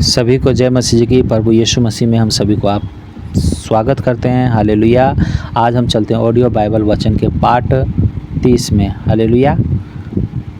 सभी को जय मसीह जी की। प्रभु यीशु मसीह में हम सभी को आप स्वागत करते हैं। हालेलुया। आज हम चलते हैं ऑडियो बाइबल वचन के पाठ 30 में। हालेलुया।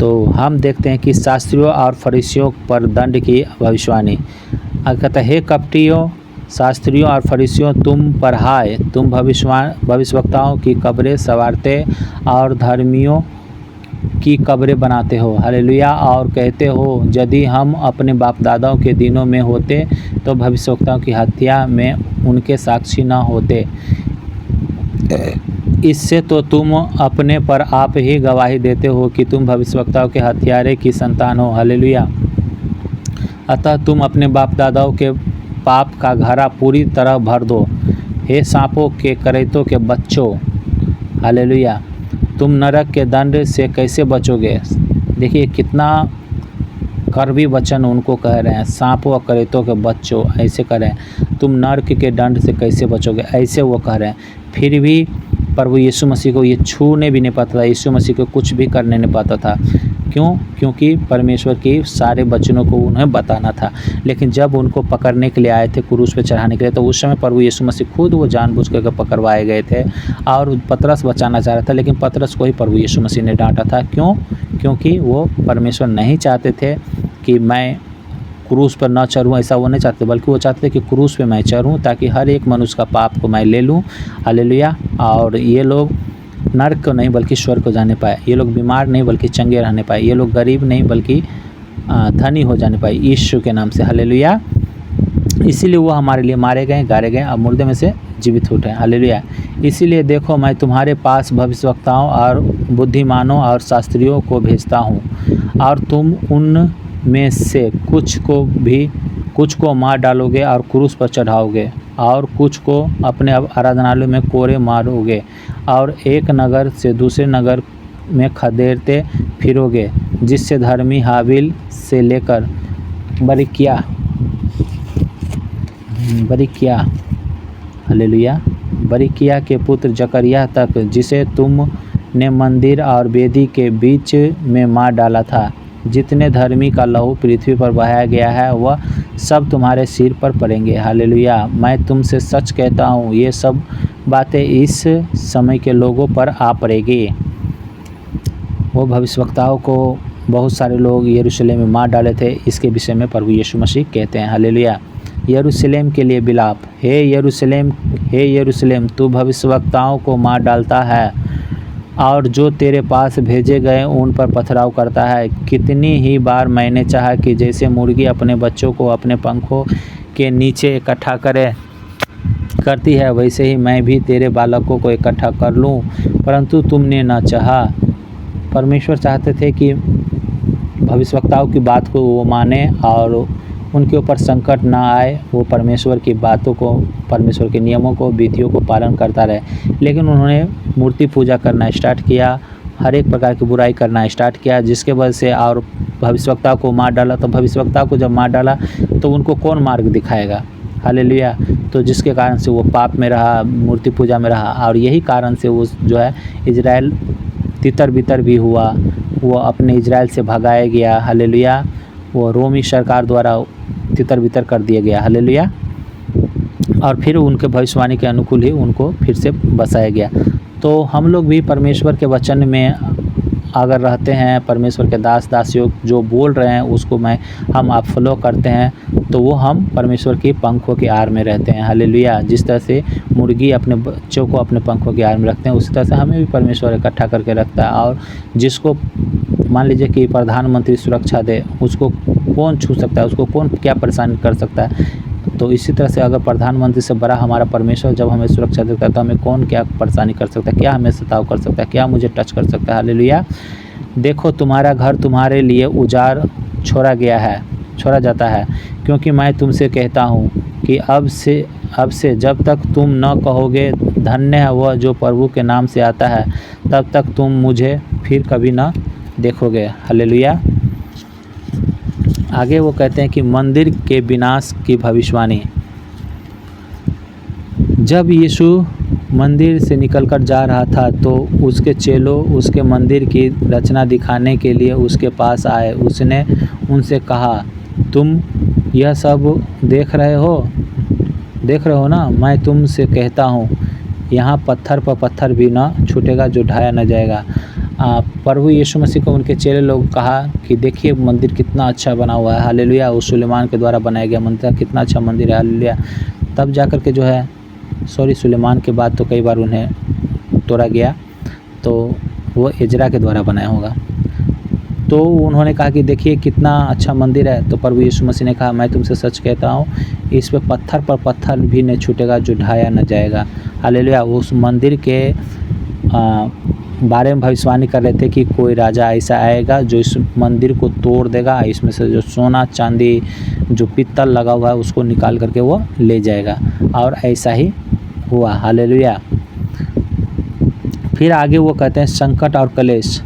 तो हम देखते हैं कि शास्त्रियों और फरीसियों पर दंड की भविष्यवाणी। कहता है, हे कपटियों, शास्त्रियों और फरीसियों, तुम पर हाय, तुम भविष्यवक्ताओं की कब्रें संवारते और धर्मियों की कब्रें बनाते हो। हालेलुया। और कहते हो, यदि हम अपने बाप दादाओं के दिनों में होते तो भविष्यवक्ताओं की हत्या में उनके साक्षी न होते। इससे तो तुम अपने पर आप ही गवाही देते हो कि तुम भविष्यवक्ताओं के हत्यारे की संतान हो। हालेलुया। अतः तुम अपने बाप दादाओं के पाप का घड़ा पूरी तरह भर दो। हे सांपों के करेतों के बच्चों। हालेलुया। तुम नरक के दंड से कैसे बचोगे। देखिए कितना कड़वी वचन उनको कह रहे हैं। सांपों और करेतों के बच्चों, ऐसे कह रहे हैं। तुम नरक के दंड से कैसे बचोगे, ऐसे वो कह रहे हैं। फिर भी प्रभु यीशु मसीह को ये छूने भी नहीं पाता था। यीशु मसीह को कुछ भी करने नहीं पाता था। क्यों? क्योंकि परमेश्वर की सारे वचनों को उन्हें बताना था। लेकिन जब उनको पकड़ने के लिए आए थे, क्रूस पे चढ़ाने के लिए, तो उस समय प्रभु यीशु मसीह खुद वो जानबूझ कर पकड़वाए गए थे और पतरस बचाना चाह रहा था। लेकिन पतरस को ही प्रभु यीशु मसीह ने डांटा था। क्यों? क्योंकि वो परमेश्वर नहीं चाहते थे कि मैं क्रूस पर न चढ़ूँ। ऐसा वो नहीं चाहते, बल्कि वो चाहते थे कि क्रूस पे मैं चढ़ूँ ताकि हर एक मनुष्य का पाप को मैं ले लूँ। हालेलुया। और ये लोग नरक को नहीं बल्कि स्वर्ग को जाने पाए। ये लोग बीमार नहीं बल्कि चंगे रहने पाए। ये लोग गरीब नहीं बल्कि धनी हो जाने पाए यीशु के नाम से। हालेलुया। इसीलिए वो हमारे लिए मारे गए, गाड़े गए और मुर्दे में से जीवित उठे। हालेलुया। इसीलिए देखो, मैं तुम्हारे पास भविष्यवक्ताओं और बुद्धिमानों और शास्त्रियों को भेजता हूँ, और तुम उन में से कुछ को मार डालोगे और क्रूस पर चढ़ाओगे, और कुछ को अपने आराधनालय में कोड़े मारोगे, और एक नगर से दूसरे नगर में खदेड़ते फिरोगे, जिससे धर्मी हाबिल से लेकर बरिकिया हालेलुया बरिकिया के पुत्र जकरिया तक, जिसे तुमने मंदिर और वेदी के बीच में मार डाला था। जितने धर्मी का लहू पृथ्वी पर बहाया गया है, वह सब तुम्हारे सिर पर पड़ेंगे। हालेलुया। मैं तुमसे सच कहता हूँ, ये सब बातें इस समय के लोगों पर आ पड़ेगी। वो भविष्यवक्ताओं को बहुत सारे लोग यरूशलेम में मार डाले थे। इसके विषय में प्रभु यीशु मसीह कहते हैं। हालेलुया। यरूशलेम के लिए विलाप। हे यरूशलेम, तू भविष्यवक्ताओं को मार डालता है और जो तेरे पास भेजे गए उन पर पथराव करता है। कितनी ही बार मैंने चाहा कि जैसे मुर्गी अपने बच्चों को अपने पंखों के नीचे इकट्ठा करती है, वैसे ही मैं भी तेरे बालकों को इकट्ठा कर लूं, परंतु तुमने न चाहा। परमेश्वर चाहते थे कि भविष्यवक्ताओं की बात को वो माने और उनके ऊपर संकट ना आए। वो परमेश्वर की बातों को, परमेश्वर के नियमों को, विधियों को पालन करता रहे। लेकिन उन्होंने मूर्ति पूजा करना स्टार्ट किया, हर एक प्रकार की बुराई करना स्टार्ट किया, जिसके वजह से और भविष्यवक्ता को मार डाला। तो भविष्यवक्ता को जब मार डाला तो उनको कौन मार्ग दिखाएगा। हालेलुया। तो जिसके कारण से वो पाप में रहा, मूर्ति पूजा में रहा, और यही कारण से वो जो है इजराइल तितर बितर भी हुआ। वो अपने इजराइल से भगाया गया। हालेलुया। वो रोमी सरकार द्वारा तितर बितर कर दिया गया। हालेलुया। और फिर उनके भविष्यवाणी के अनुकूल ही उनको फिर से बसाया गया। तो हम लोग भी परमेश्वर के वचन में अगर रहते हैं, परमेश्वर के दास दासियों जो बोल रहे हैं उसको हम आप फॉलो करते हैं, तो वो हम परमेश्वर की पंखों के आड़ में रहते हैं। हालेलुया। जिस तरह से मुर्गी अपने बच्चों को अपने पंखों के आड़ में रखते हैं, उसी तरह से हमें भी परमेश्वर इकट्ठा करके रखता है। और जिसको मान लीजिए कि प्रधानमंत्री सुरक्षा दे, उसको कौन छू सकता है, उसको कौन क्या परेशानी कर सकता है। तो इसी तरह से अगर प्रधानमंत्री से बड़ा हमारा परमेश्वर जब हमें सुरक्षा देता है, तो हमें कौन क्या परेशानी कर सकता है, क्या हमें सताव कर सकता है, क्या मुझे टच कर सकता है। हालेलुया। देखो, तुम्हारा घर तुम्हारे लिए उजाड़ छोड़ा जाता है, क्योंकि मैं तुमसे कहता हूँ कि अब से जब तक तुम न कहोगे धन्य है वह जो प्रभु के नाम से आता है, तब तक तुम मुझे फिर कभी न देखोगे। हालेलुया। आगे वो कहते हैं कि मंदिर के विनाश की भविष्यवाणी। जब यीशु मंदिर से निकलकर जा रहा था तो उसके चेलों उसके मंदिर की रचना दिखाने के लिए उसके पास आए। उसने उनसे कहा, तुम यह सब देख रहे हो ना, मैं तुमसे कहता हूँ, यहाँ पत्थर पर पत्थर भी न छूटेगा जो ढाया न जाएगा। प्रभु यीशु मसीह को उनके चेले लोग कहा कि देखिए मंदिर कितना अच्छा बना हुआ है, हालेलुया। उस सुलेमान के द्वारा बनाया गया मंदिर कितना अच्छा मंदिर है, हालेलुया। तब जाकर के जो है सुलेमान के बाद तो कई बार उन्हें तोड़ा गया, तो वो एजरा के द्वारा बनाया होगा। तो उन्होंने कहा कि देखिए कितना अच्छा मंदिर है। तो प्रभु यीशु मसीह ने कहा, मैं तुमसे सच कहता हूँ, इस पे पत्थर पर पत्थर भी नहीं छूटेगा जो ढाया न जाएगा, हालेलुया। उस मंदिर के बारे में भविष्यवाणी कर रहे थे कि कोई राजा ऐसा आएगा जो इस मंदिर को तोड़ देगा, इसमें से जो सोना चांदी जो पित्तल लगा हुआ है उसको निकाल करके वो ले जाएगा, और ऐसा ही हुआ, हालेलुया। फिर आगे वो कहते हैं संकट और कलेश।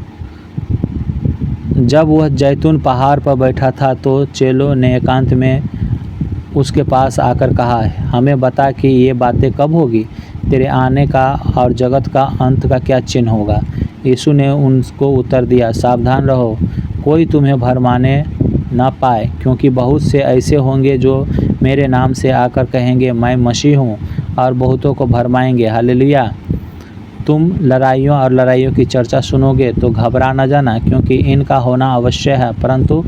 जब वह जैतून पहाड़ पर बैठा था तो चेलों ने एकांत में उसके पास आकर कहा, हमें बता कि ये बातें कब होगी, तेरे आने का और जगत का अंत का क्या चिन्ह होगा। यीशु ने उनको उत्तर दिया, सावधान रहो, कोई तुम्हें भरमाने न पाए, क्योंकि बहुत से ऐसे होंगे जो मेरे नाम से आकर कहेंगे मैं मसीह हूँ, और बहुतों को भरमाएंगे, हालेलुया। तुम लड़ाइयों और लड़ाइयों की चर्चा सुनोगे तो घबरा न जाना, क्योंकि इनका होना अवश्य है, परंतु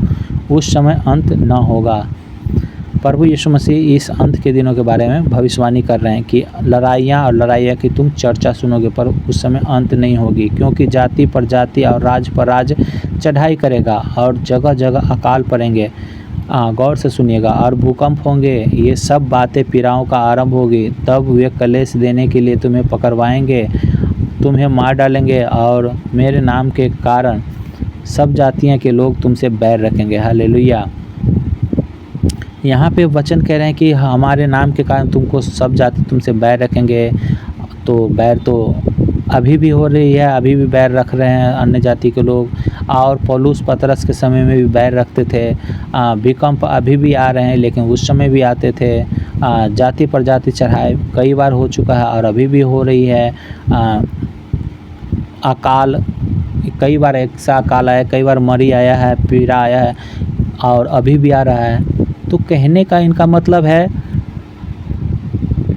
उस समय अंत न होगा। प्रभु यीशु मसीह इस अंत के दिनों के बारे में भविष्यवाणी कर रहे हैं कि लड़ाइयाँ और लड़ाइयाँ की तुम चर्चा सुनोगे, पर उस समय अंत नहीं होगी, क्योंकि जाति पर जाति और राज पर राज चढ़ाई करेगा, और जगह जगह अकाल पड़ेंगे। गौर से सुनिएगा, और भूकंप होंगे, ये सब बातें पीड़ाओं का आरंभ होगी। तब वे कलेश देने के लिए तुम्हें पकड़वाएंगे, तुम्हें मार डालेंगे, और मेरे नाम के कारण सब जातियों के लोग तुमसे बैर रखेंगे, हालेलुया। यहाँ पे वचन कह रहे हैं कि हमारे नाम के कारण तुमको सब जाति तुमसे बैर रखेंगे। तो बैर तो अभी भी हो रही है, अभी भी बैर रख रहे हैं अन्य जाति के लोग, और पौलुस पतरस के समय में भी बैर रखते थे। भूकंप अभी भी आ रहे हैं, लेकिन उस समय भी आते थे। जाति पर जाति चढ़ाई कई बार हो चुका है और अभी भी हो रही है। अकाल कई बार ऐसा अकाल आया, कई बार मरी आया है, पीड़ा आया है, और अभी भी आ रहा है। तो कहने का इनका मतलब है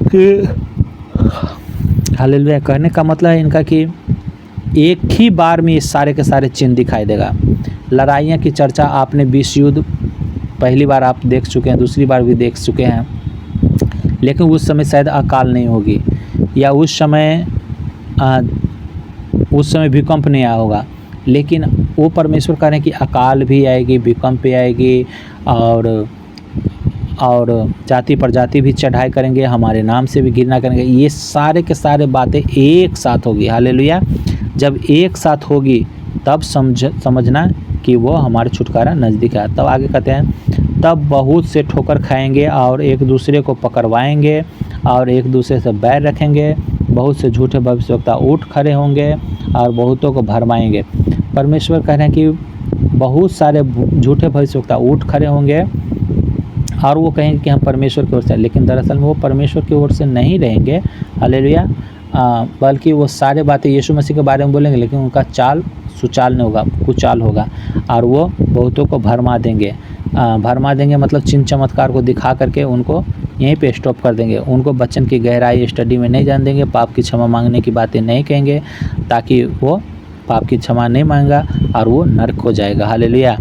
कि हालेलुया, कहने का मतलब है इनका कि एक ही बार में ये सारे के सारे चिन्ह दिखाई देगा। लड़ाइयाँ की चर्चा आपने विश्व युद्ध पहली बार आप देख चुके हैं, दूसरी बार भी देख चुके हैं, लेकिन उस समय शायद अकाल नहीं होगी, या उस समय भूकंप नहीं आया होगा। लेकिन वो परमेश्वर कह रहे हैं कि अकाल भी आएगी, भूकंप भी आएगी, और जाति पर जाति भी चढ़ाई करेंगे, हमारे नाम से भी घृणा करेंगे। ये सारे के सारे बातें एक साथ होगी, हालेलुया। जब एक साथ होगी तब समझना कि वो हमारे छुटकारा नज़दीक है। तब आगे कहते हैं, तब बहुत से ठोकर खाएंगे और एक दूसरे को पकड़वाएंगे और एक दूसरे से बैर रखेंगे। बहुत से झूठे भविष्यवक्ता उठ खड़े होंगे और बहुतों को भरमाएंगे। परमेश्वर कह रहे हैं कि बहुत सारे झूठे भविष्यवक्ता उठ खड़े होंगे और वो कहेंगे कि हम परमेश्वर की ओर से, लेकिन दरअसल में वो परमेश्वर की ओर से नहीं रहेंगे, हालेलुया। बल्कि वो सारे बातें यीशु मसीह के बारे में बोलेंगे, लेकिन उनका चाल सुचाल नहीं होगा, कुचाल होगा, और वो बहुतों को भरमा देंगे। भरमा देंगे मतलब चिन्ह चमत्कार को दिखा करके उनको यहीं पे स्टॉप कर देंगे। उनको वचन की गहराई स्टडी में नहीं जान देंगे, पाप की क्षमा मांगने की बातें नहीं कहेंगे, ताकि वो पाप की क्षमा नहीं मांगा और वो नरक हो जाएगा, हालेलुया।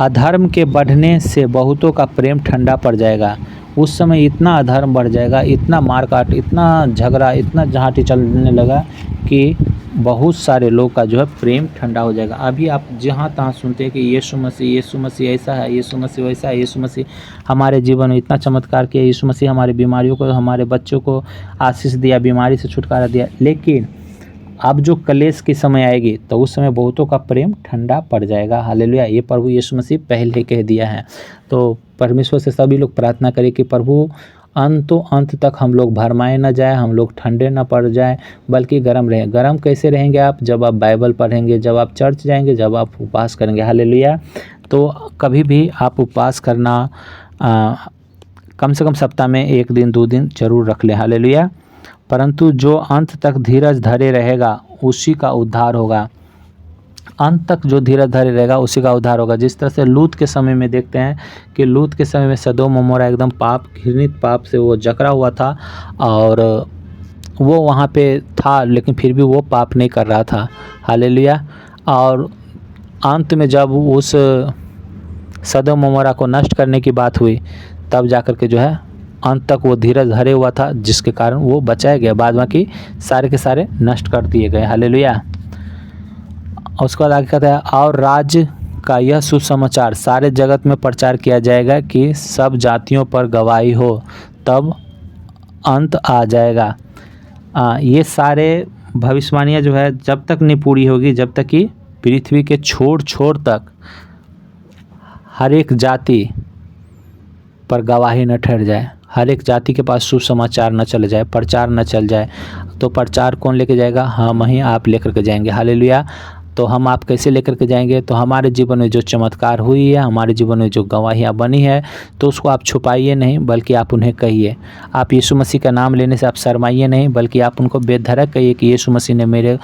अधर्म के बढ़ने से बहुतों का प्रेम ठंडा पड़ जाएगा। उस समय इतना अधर्म बढ़ जाएगा, इतना मारकाट, इतना झगड़ा, इतना झांटी चलने लगा कि बहुत सारे लोग का जो है प्रेम ठंडा हो जाएगा। अभी आप जहाँ तहाँ सुनते हैं कि यीशु मसीह ऐसा है, यीशु मसीह वैसा है, यीशु मसीह हमारे जीवन में इतना चमत्कार किया, यीशु मसीह हमारी बीमारियों को, हमारे बच्चों को आशीष दिया, बीमारी से छुटकारा दिया। लेकिन अब जो कलेश की समय आएगी तो उस समय बहुतों का प्रेम ठंडा पड़ जाएगा, हालेलुया। ये प्रभु यीशु मसीह पहले कह दिया है। तो परमेश्वर से सभी लोग प्रार्थना करें कि प्रभु अंत तक हम लोग भरमाए न जाए, हम लोग ठंडे न पड़ जाए, बल्कि गर्म रहें। गर्म कैसे रहेंगे आप? जब आप बाइबल पढ़ेंगे, जब आप चर्च जाएंगे, जब आप उपवास करेंगे, हालेलुया। तो कभी भी आप उपवास करना कम से कम सप्ताह में 1 दिन 2 दिन जरूर रख लें, हालेलुया। परंतु जो अंत तक धीरज धरे रहेगा उसी का उद्धार होगा। अंत तक जो धीरज धरे रहेगा उसी का उद्धार होगा। जिस तरह से लूत के समय में देखते हैं कि लूत के समय में सदोम अमोरा एकदम पाप, घृणित पाप से वो जकड़ा हुआ था और वो वहाँ पे था, लेकिन फिर भी वो पाप नहीं कर रहा था। हालेलुया। और अंत में जब उस सदोम अमोरा को नष्ट करने की बात हुई, तब जाकर के जो है अंत तक वो धीरज धरे हुआ था, जिसके कारण वो बचाया गया। बाद बाकी सारे के सारे नष्ट कर दिए गए। हालेलुया। उसके बाद आगे कहता है, और राज्य का यह सुसमाचार सारे जगत में प्रचार किया जाएगा कि सब जातियों पर गवाही हो, तब अंत आ जाएगा। ये सारे भविष्यवाणियाँ जो है जब तक नहीं पूरी होगी, जब तक कि पृथ्वी के छोर छोर तक हर एक जाति पर गवाही न ठहर जाए, हर एक जाति के पास सुसमाचार न चले जाए, प्रचार न चल जाए। तो प्रचार कौन लेके जाएगा? हम ही आप लेकर के जाएंगे। हालेलुया। तो हम आप कैसे लेकर के जाएंगे? तो हमारे जीवन में जो चमत्कार हुई है, हमारे जीवन में जो गवाहियाँ बनी है, तो उसको आप छुपाइए नहीं, बल्कि आप उन्हें कहिए। आप यीशु मसीह का नाम लेने से आप शर्माइए नहीं, बल्कि आप उनको बेधड़क कहिए कि यीशु मसीह ने मेरे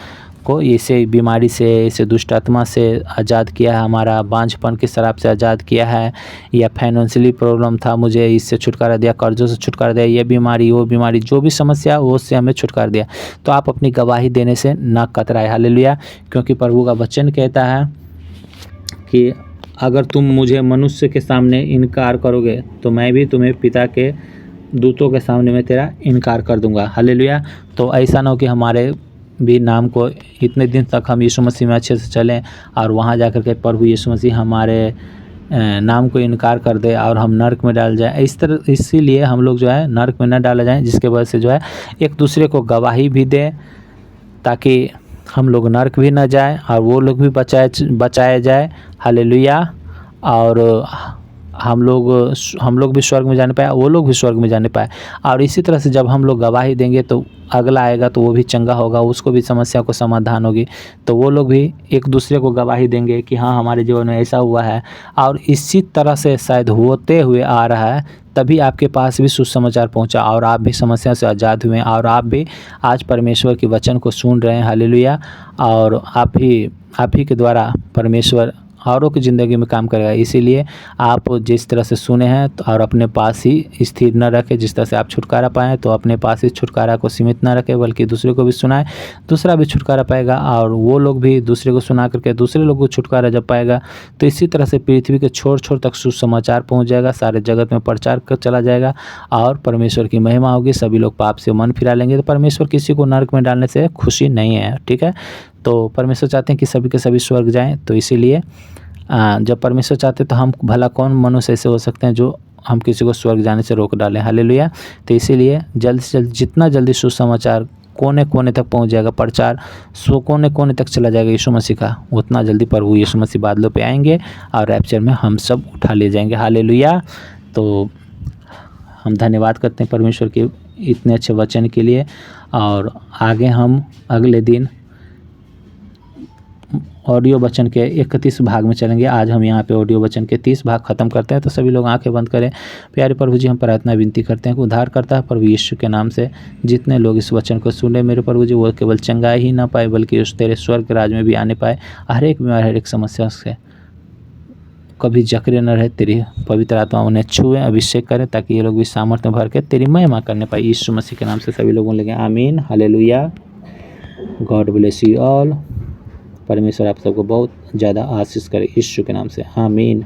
को इसे बीमारी से, इसे दुष्ट आत्मा से आज़ाद किया है, हमारा बांझपन की शराब से आज़ाद किया है, या फाइनेंशियली प्रॉब्लम था, मुझे इससे छुटकारा दिया, कर्जों से छुटकारा दिया, ये बीमारी वो बीमारी, जो भी समस्या वो उससे हमें छुटकारा दिया। तो आप अपनी गवाही देने से न कतराए। हालेलुया। क्योंकि प्रभु का वचन कहता है कि अगर तुम मुझे मनुष्य के सामने इनकार करोगे, तो मैं भी तुम्हें पिता के दूतों के सामने मैं तेरा इनकार कर दूंगा। हालेलुया। तो ऐसा ना हो कि हमारे भी नाम को इतने दिन तक हम यीशु मसीह में अच्छे से चलें और वहाँ जाकर के प्रभु यीशु मसीह हमारे नाम को इनकार कर दे और हम नरक में डाल जाए। इस तरह इसीलिए हम लोग जो है नरक में न डाला जाए, जिसके वजह से जो है एक दूसरे को गवाही भी दें, ताकि हम लोग नरक भी न जाए और वो लोग भी बचाए जाए। हालेलुया। और हम लोग भी स्वर्ग में जाने पाए, वो लोग भी स्वर्ग में जाने पाए। और इसी तरह से जब हम लोग गवाही देंगे तो अगला आएगा तो वो भी चंगा होगा, उसको भी समस्या को समाधान होगी, तो वो लोग भी एक दूसरे को गवाही देंगे कि हाँ हमारे जीवन में ऐसा हुआ है। और इसी तरह से शायद होते हुए आ रहा है, तभी आपके पास भी सुसमाचार पहुंचा और आप भी समस्या से आज़ाद हुए और आप भी आज परमेश्वर के वचन को सुन रहे हैं। हालेलुया। और आप ही के द्वारा परमेश्वर औरों की ज़िंदगी में काम करेगा। इसीलिए आप जिस तरह से सुने हैं और अपने पास ही स्थिर न रखें। जिस तरह से आप छुटकारा पाएँ तो अपने पास ही छुटकारा को सीमित न रखें, बल्कि दूसरे को भी सुनाएं, दूसरा भी छुटकारा पाएगा और वो लोग भी दूसरे को सुना करके दूसरे लोग को छुटकारा जब पाएगा, तो इसी तरह से पृथ्वी के छोर छोर तक सुसमाचार पहुँच जाएगा, सारे जगत में प्रचार कर चला जाएगा और परमेश्वर की महिमा होगी। सभी लोग पाप से मन फिरा लेंगे। तो परमेश्वर किसी को नरक में डालने से खुशी नहीं है। ठीक है। तो परमेश्वर चाहते हैं कि सभी के सभी स्वर्ग जाएं। तो इसीलिए जब परमेश्वर चाहते तो हम भला कौन मनुष्य ऐसे हो सकते हैं जो हम किसी को स्वर्ग जाने से रोक डालें। हालेलुया। तो इसीलिए जल्द से जल्द जितना जल्दी सुसमाचार कोने कोने तक पहुंच जाएगा, प्रचार कोने कोने तक चला जाएगा यीशु मसीह का, उतना जल्दी प्रभु यीशु मसीह बादलों पे आएंगे और रैप्चर में हम सब उठा ले जाएंगे। हालेलुया। तो हम धन्यवाद करते हैं परमेश्वर के इतने अच्छे वचन के लिए। और आगे हम अगले दिन ऑडियो वचन के 31 भाग में चलेंगे। आज हम यहाँ पे ऑडियो वचन के 30 भाग खत्म करते हैं। तो सभी लोग आंखें बंद करें। प्यारे प्रभु जी, हम प्रार्थना विनती करते हैं कि उद्धार करता है प्रभु यीशु के नाम से जितने लोग इस वचन को सुने मेरे प्रभु जी, वो केवल चंगाई ही ना पाए बल्कि उस तेरे स्वर्ग राज में भी आने पाए। हर एक बीमार, हर एक समस्या से कभी जकड़े न रहे। तेरी पवित्र आत्मा उन्हें छुए, अभिषेक करे, ताकि ये लोग भी सामर्थ्य में भर के तेरी महिमा करने पाए। यीशु मसीह के नाम से सभी लोगों लगे आमीन। Hallelujah. God bless you all. परमेश्वर आप सबको बहुत ज़्यादा आशीष करे यीशु के नाम से। आमीन।